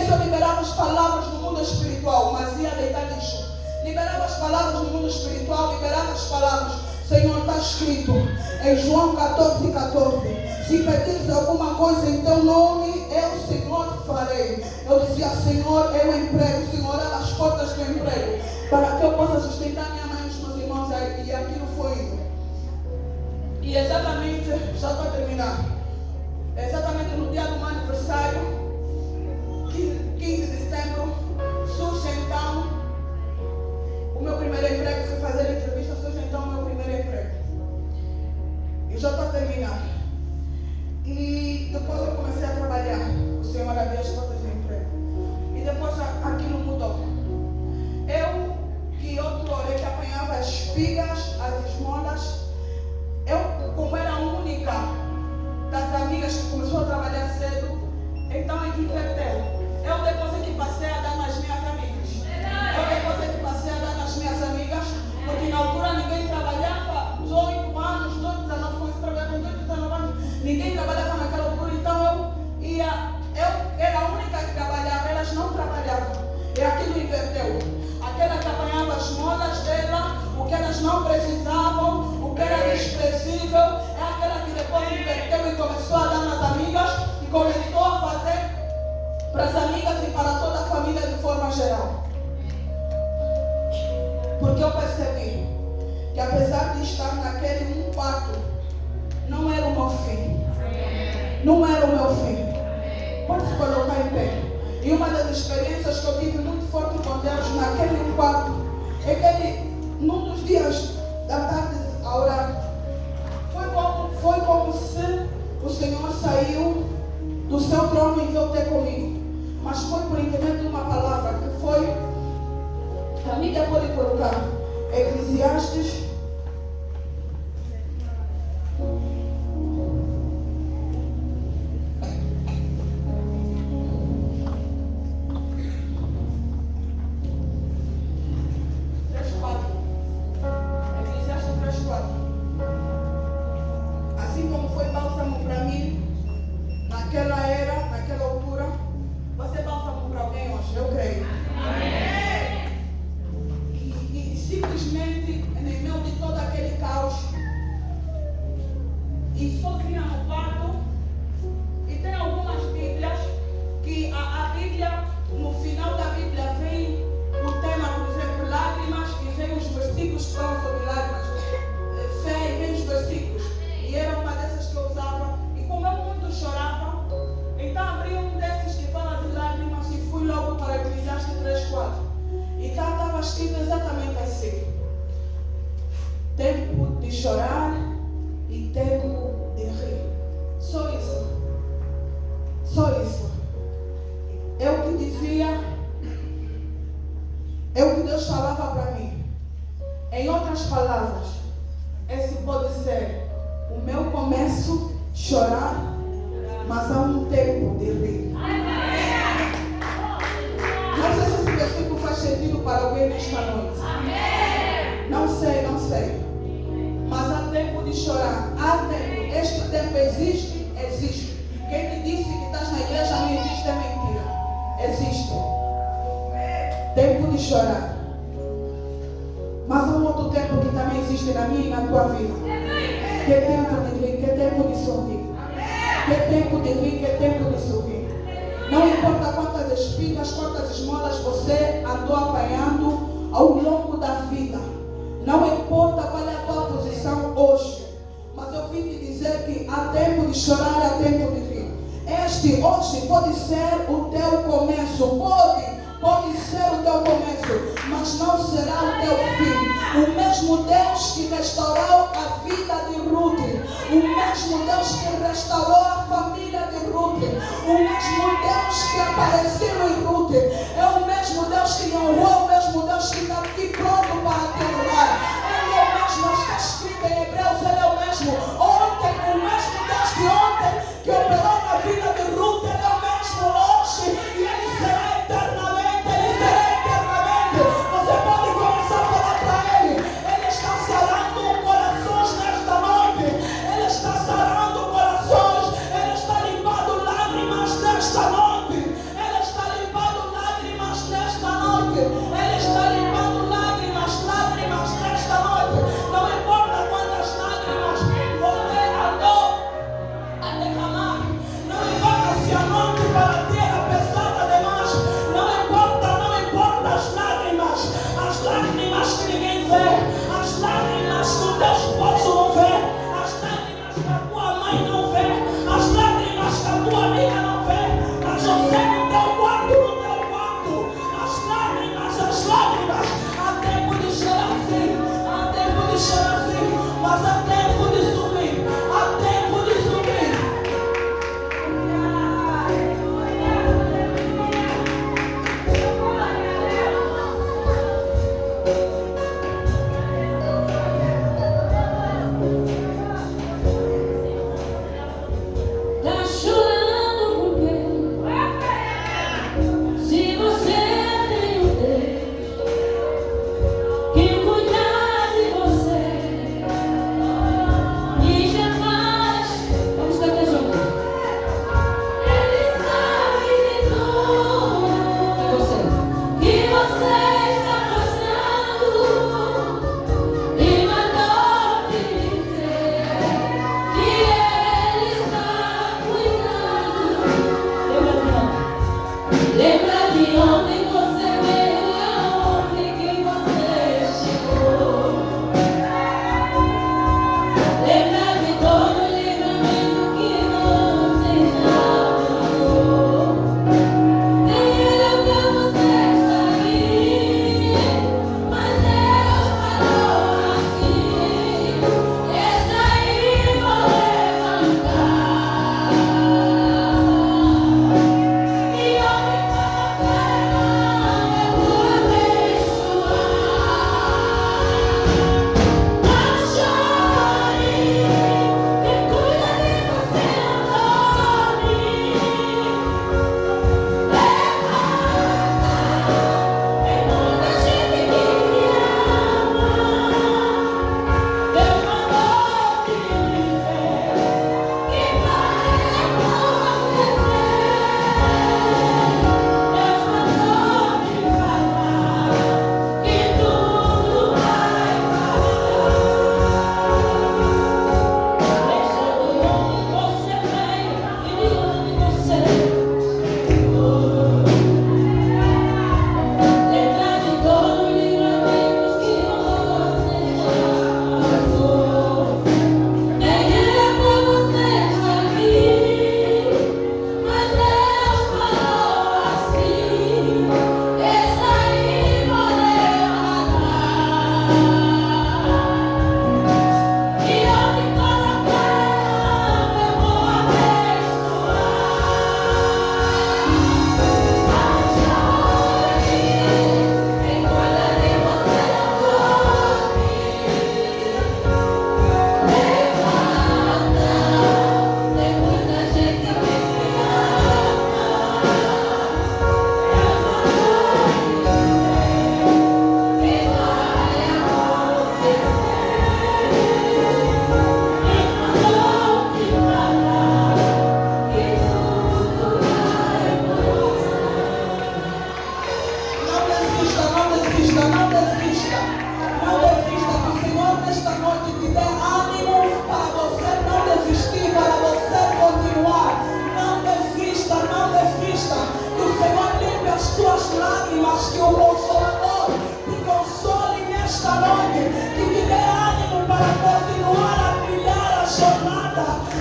isso, eu liberava as palavras no mundo espiritual, mas ia deitar lixo. Liberava as palavras no mundo espiritual, liberava as palavras. Senhor, está escrito em João 14:14. Se pedires alguma coisa em teu nome, eu, Senhor, farei. Eu dizia: Senhor, eu emprego. Senhor, abre as portas do emprego, para que eu possa sustentar minha mãe e os meus irmãos. E aquilo foi indo. E exatamente, já estou a terminar, exatamente no dia do meu aniversário, 15 de setembro, surge então o meu primeiro emprego. Fui fazer entrevista, surge então o meu primeiro emprego. E já estou a terminar. E depois eu comecei a trabalhar. O Senhor abria as portas de emprego. E depois aquilo mudou. Eu, que outro orei que apanhava as espigas, as esmolas, eu, como era a única das amigas que começou a trabalhar cedo, então é que inverteu. Eu depois é que passei a dar nas minhas amigas. Porque na altura ninguém trabalhava 18 anos, 18, 19, comecei a trabalhar com 18, 19 anos. Ninguém trabalhava naquela altura, então eu era a única que trabalhava, elas não trabalhavam. E aquilo inverteu. Aquela que apanhava as molas dela, o que elas não precisavam, o que era desprezível, é aquela que depois inverteu e começou a dar nas amigas e começou a fazer para as amigas e para toda a família de forma geral. Porque eu percebi que apesar de estar naquele um quarto, não era o meu fim. Não era o meu fim. Pode se colocar em pé. E uma das experiências que eu tive muito forte com Deus naquele um quarto é que ele, num dos dias da tarde a orar, foi como se o Senhor saiu do seu trono e veio ter comigo. Mas foi por intermédio de uma palavra que foi, a mídia pode colocar, Eclesiastes 3:1. assim como foi bálsamo para mim, naquela era, naquela altura, vai ser bálsamo para alguém hoje, eu creio. E simplesmente, no meio de todo aquele caos, e sozinha no quarto, e tem algumas Bíblias, que a Bíblia, no final da Bíblia, vem o tema, por exemplo, lágrimas, e vem os versículos que falam sobre lágrimas, fé, e vem os versículos. E era uma dessas que eu usava, e como eu muito chorava, então abri um desses que fala de lágrimas e fui logo para Eclesiastes 3:4. E cá estava escrito exatamente assim: tempo de chorar e tempo de rir. Só isso. Só isso. É o que dizia, é o que Deus falava para mim. Em outras palavras, esse pode ser o meu começo de chorar, mas há um tempo de rir. Não sei se esse versículo faz sentido para alguém nesta noite. Não sei, não sei. Mas há tempo de chorar. Há tempo. Este tempo existe? Existe. Quem te disse que estás na igreja não existe é mentira. Existe. Tempo de chorar. Mas há um outro tempo que também existe na minha e na tua vida. Que é tempo de rir, que é tempo de sorrir. Que é tempo de rir, que é tempo de sorrir. Não importa quantas espigas, quantas esmolas você andou apanhando ao longo da vida. Não importa qual é a tua posição hoje. Mas eu vim te dizer que há tempo de chorar e há tempo de rir. Este hoje pode ser o teu começo. Pode ser o teu começo, mas não será o teu fim. O mesmo Deus que restaurou a vida de Ruth, o mesmo Deus que restaurou a família de Ruth, o mesmo Deus que apareceu em Ruth, é o mesmo Deus que lhe honrou, o mesmo Deus que está aqui pronto para te honrar. Ele é o mesmo, está escrito em Hebreus, ele é o mesmo. Ontem, o mesmo Deus de ontem que operou na vida de Ruth, ele é o mesmo hoje e ele será eternamente. Você pode começar a falar para ele. Ele está sarando corações nesta noite. Ele está sarando corações. Ele está limpando lágrimas nesta noite. Ele está limpando lágrimas nesta noite. Ele está limpando lágrimas nesta noite. Não importa quantas lágrimas você andou a derramar. Não importa se a noite para ti era pesada demais. Não importa as lágrimas que ninguém vê, as lágrimas que o teu esposo não vê, as lágrimas que a tua mãe não vê, as lágrimas que a tua amiga não vê, mas você no teu quarto, as lágrimas, há tempo de chorar sim, mas há tempo de subir, há tempo de subir.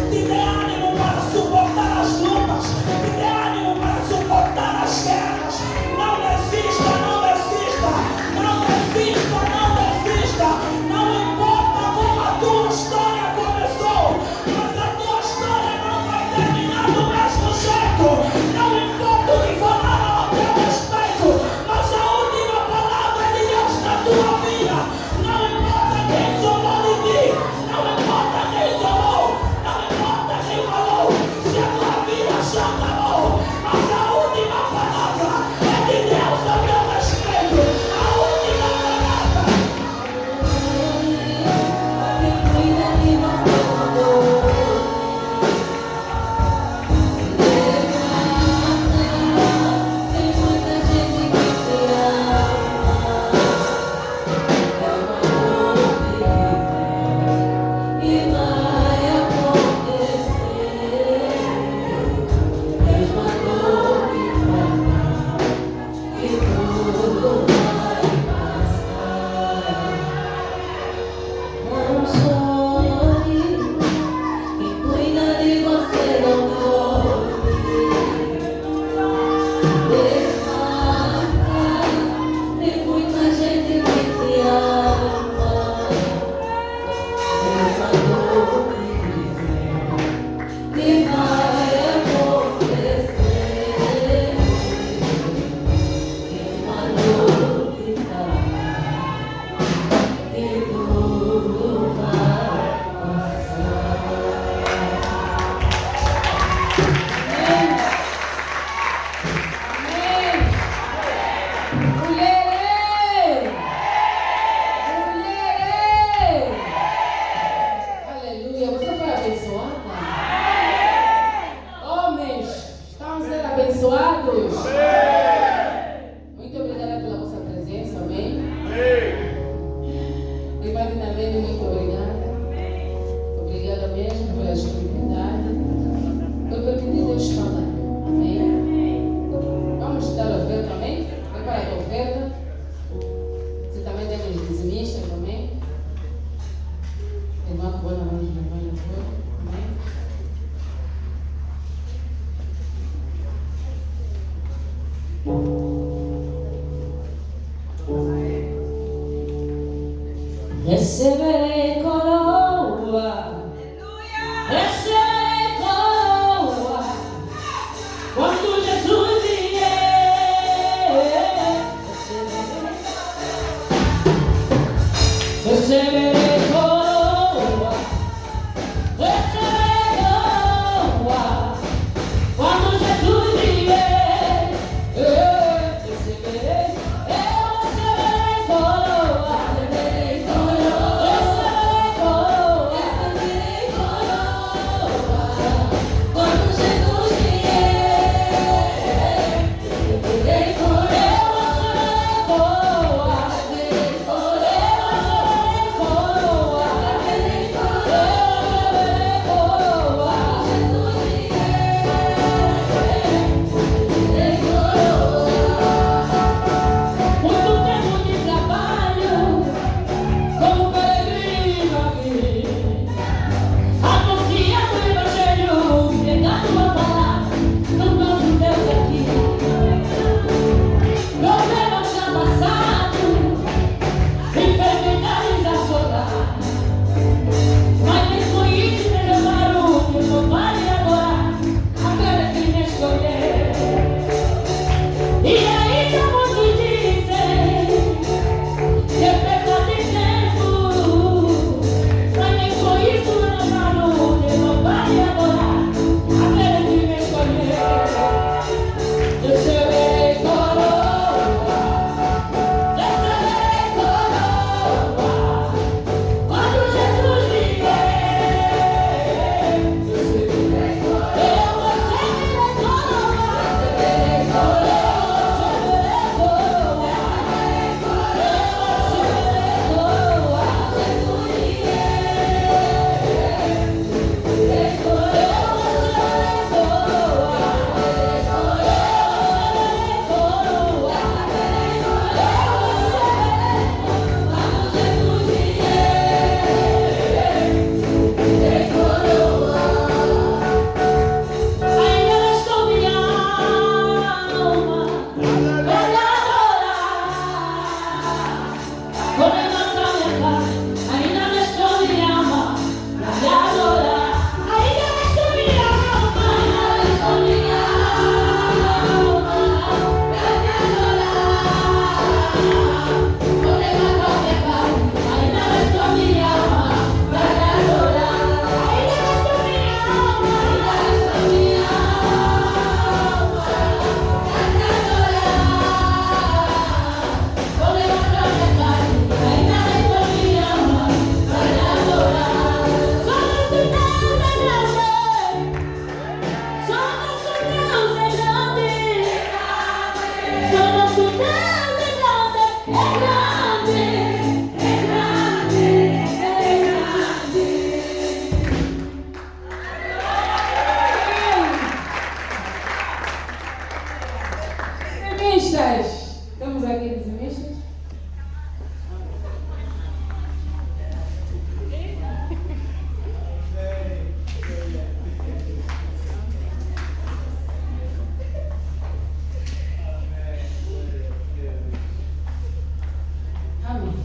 te dê ânimo para suportar as lutas, te dê ânimo para suportar as guerras. Não desista, não desista, não desista, não desista. Não importa como a tua história começou, mas a tua história não vai terminar do mesmo jeito. Não importa o que falaram ao teu respeito, mas a última palavra é de Deus na tua vida. Não importa quem falou de ti, não importa quem falou, não importa quem falou, se a tua vida já acabou, mas a última palavra é de Deus a meu respeito. A última palavra. Aleluia, você foi abençoada? Homens, estão sendo abençoados? Muito obrigada pela vossa presença, amém? Divinamente, muito obrigada. Obrigada mesmo pela disponibilidade. Eu permiti Deus falar, amém? Vamos dar a oferta, amém? Prepara a tua oferta. Você também tem os dizimistas, amém? Irmã, boa noite, irmã, amém? Receberei coroa, receberei coroa, quando Jesus vier. Receberei coroa, receberei coroa, quando Jesus vier. Receberei coroa, receberei coroa, receberei coroa.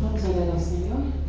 Vamos orar ao Senhor.